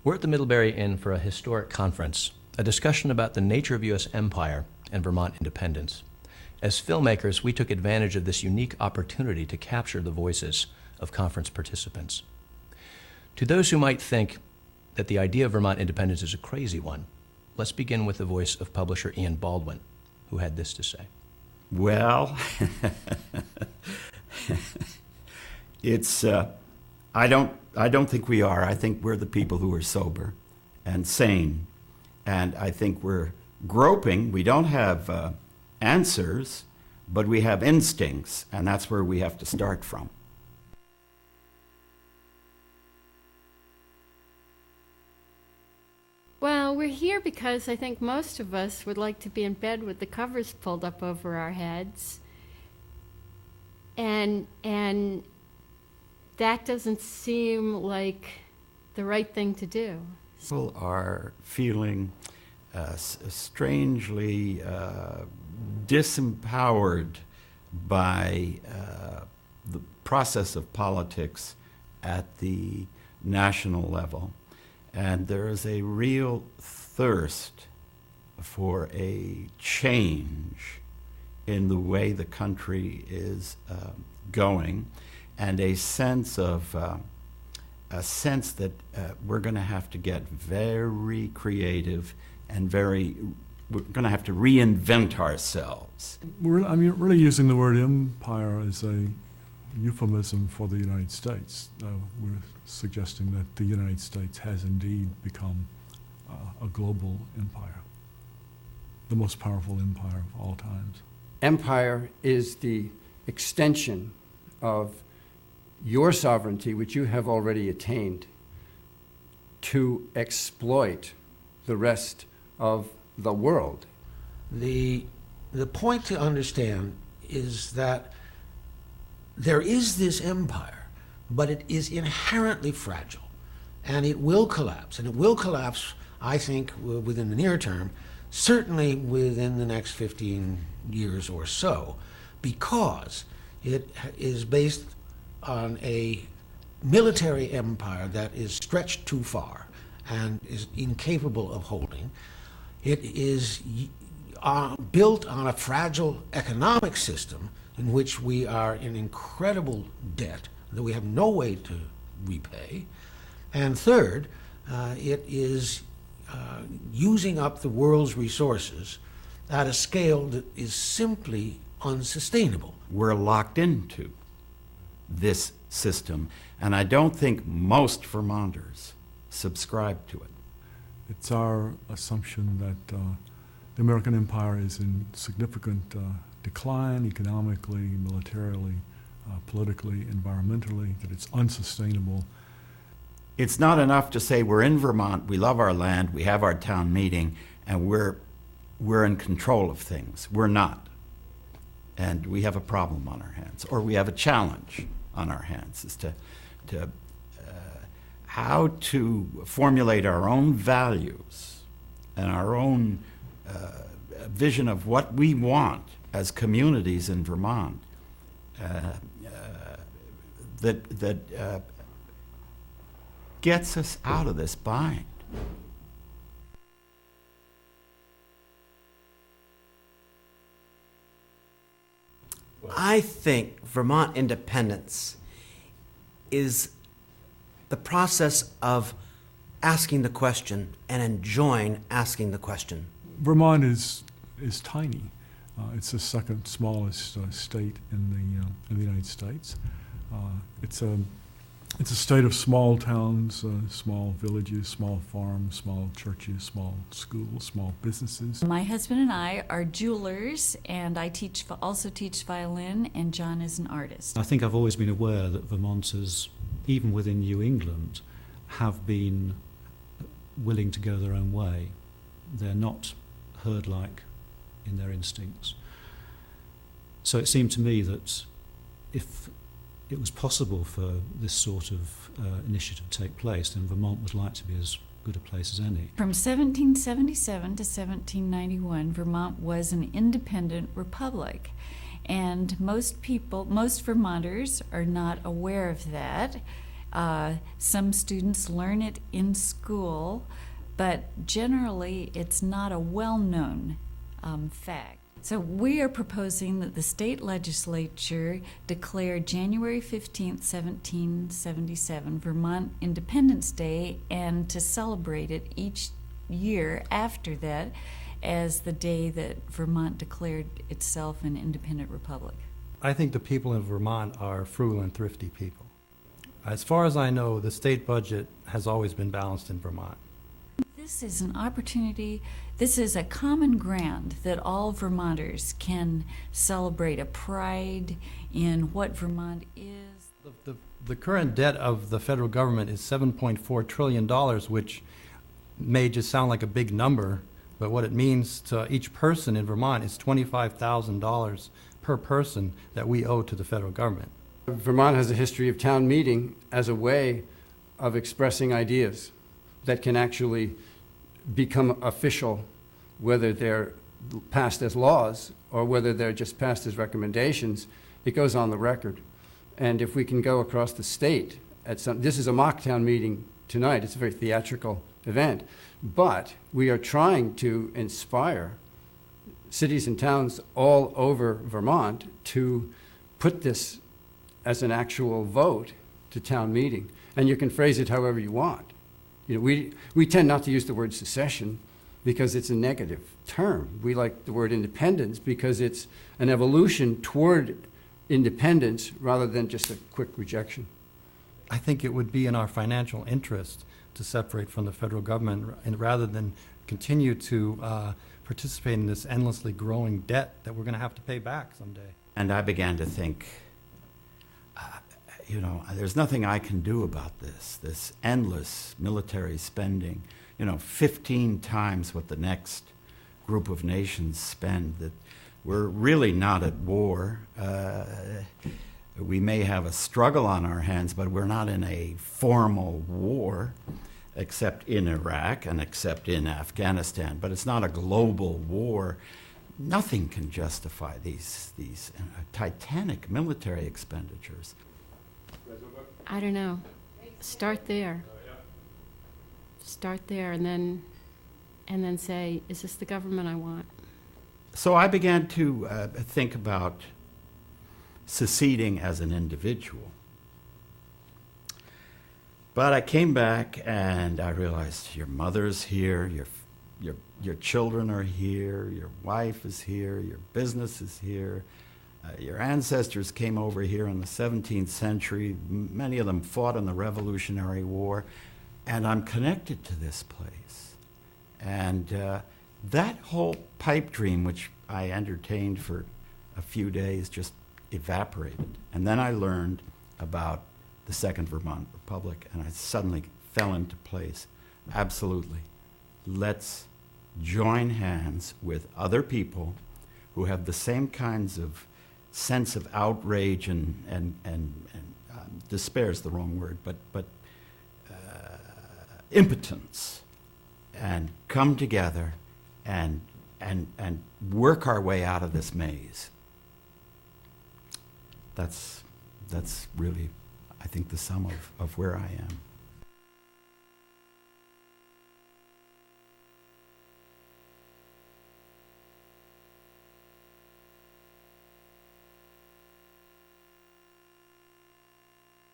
We're at the Middlebury Inn for a historic conference, a discussion about the nature of U.S. empire and Vermont independence. As filmmakers, we took advantage of this unique opportunity to capture the voices of conference participants. To those who might think that the idea of Vermont independence is a crazy one, let's begin with the voice of publisher Ian Baldwin, who had this to say. Well, it's, I don't think we are. I think we're the people who are sober and sane. And I think we're groping. We don't have answers, but we have instincts, and that's where we have to start from. Well, we're here because I think most of us would like to be in bed with the covers pulled up over our heads. And that doesn't seem like the right thing to do. People are feeling strangely disempowered by the process of politics at the national level. And there is a real thirst for a change in the way the country is going, and a sense that we're going to have to get very creative and we're going to have to reinvent ourselves. Really using the word empire as a euphemism for the United States. We're suggesting that the United States has indeed become a global empire, the most powerful empire of all times. Empire is the extension of your sovereignty, which you have already attained, to exploit the rest of the world. The point to understand is that there is this empire, but it is inherently fragile, and it will collapse. And it will collapse, I think, within the near term, certainly within the next 15 years or so, because it is based on a military empire that is stretched too far and is incapable of holding. It is built on a fragile economic system in which we are in incredible debt that we have no way to repay. And third, it is using up the world's resources at a scale that is simply unsustainable. We're locked into this system, and I don't think most Vermonters subscribe to it. It's our assumption that the American empire is in significant decline economically, militarily, politically, environmentally, that it's unsustainable. It's not enough to say we're in Vermont, we love our land, we have our town meeting, and we're in control of things. We're not. And we have a problem on our hands, or we have a challenge on our hands as to how to formulate our own values and our own vision of what we want as communities in Vermont that gets us out of this bind. I think Vermont independence is the process of asking the question and enjoying asking the question. Vermont is tiny. It's the second smallest state in the United States. It's a state of small towns, small villages, small farms, small churches, small schools, small businesses. My husband and I are jewelers, and I also teach violin, and John is an artist. I think I've always been aware that Vermonters, even within New England, have been willing to go their own way. They're not herd-like in their instincts. So it seemed to me that if it was possible for this sort of initiative to take place, then Vermont would like to be as good a place as any. From 1777 to 1791, Vermont was an independent republic. And most Vermonters are not aware of that. Some students learn it in school, but generally it's not a well-known fact. So we are proposing that the state legislature declare January 15th, 1777 Vermont Independence Day, and to celebrate it each year after that as the day that Vermont declared itself an independent republic. I think the people in Vermont are frugal and thrifty people. As far as I know, the state budget has always been balanced in Vermont. This is an opportunity, this is a common ground that all Vermonters can celebrate a pride in what Vermont is. The current debt of the federal government is $7.4 trillion, which may just sound like a big number, but what it means to each person in Vermont is $25,000 per person that we owe to the federal government. Vermont has a history of town meeting as a way of expressing ideas that can actually become official, whether they're passed as laws or whether they're just passed as recommendations. It goes on the record. And if we can go across the state at this is a mock town meeting tonight. It's a very theatrical event. But we are trying to inspire cities and towns all over Vermont to put this as an actual vote to town meeting. And you can phrase it however you want. You know, we tend not to use the word secession because it's a negative term. We like the word independence because it's an evolution toward independence rather than just a quick rejection. I think it would be in our financial interest to separate from the federal government and rather than continue to participate in this endlessly growing debt that we're going to have to pay back someday. And I began to think, there's nothing I can do about this endless military spending, 15 times what the next group of nations spend, that we're really not at war. We may have a struggle on our hands, but we're not in a formal war, except in Iraq and except in Afghanistan. But it's not a global war. Nothing can justify these titanic military expenditures. I don't know. Start there. Start there, and then say, is this the government I want? So I began to think about seceding as an individual. But I came back and I realized your mother's here, your children are here, your wife is here, your business is here. Your ancestors came over here in the 17th century. Many of them fought in the Revolutionary War. And I'm connected to this place. And that whole pipe dream, which I entertained for a few days, just evaporated. And then I learned about the Second Vermont Republic, and I suddenly fell into place. Absolutely. Let's join hands with other people who have the same kinds of sense of outrage and despair is the wrong word, but impotence, and come together and work our way out of this maze. That's really, I think, the sum of where I am.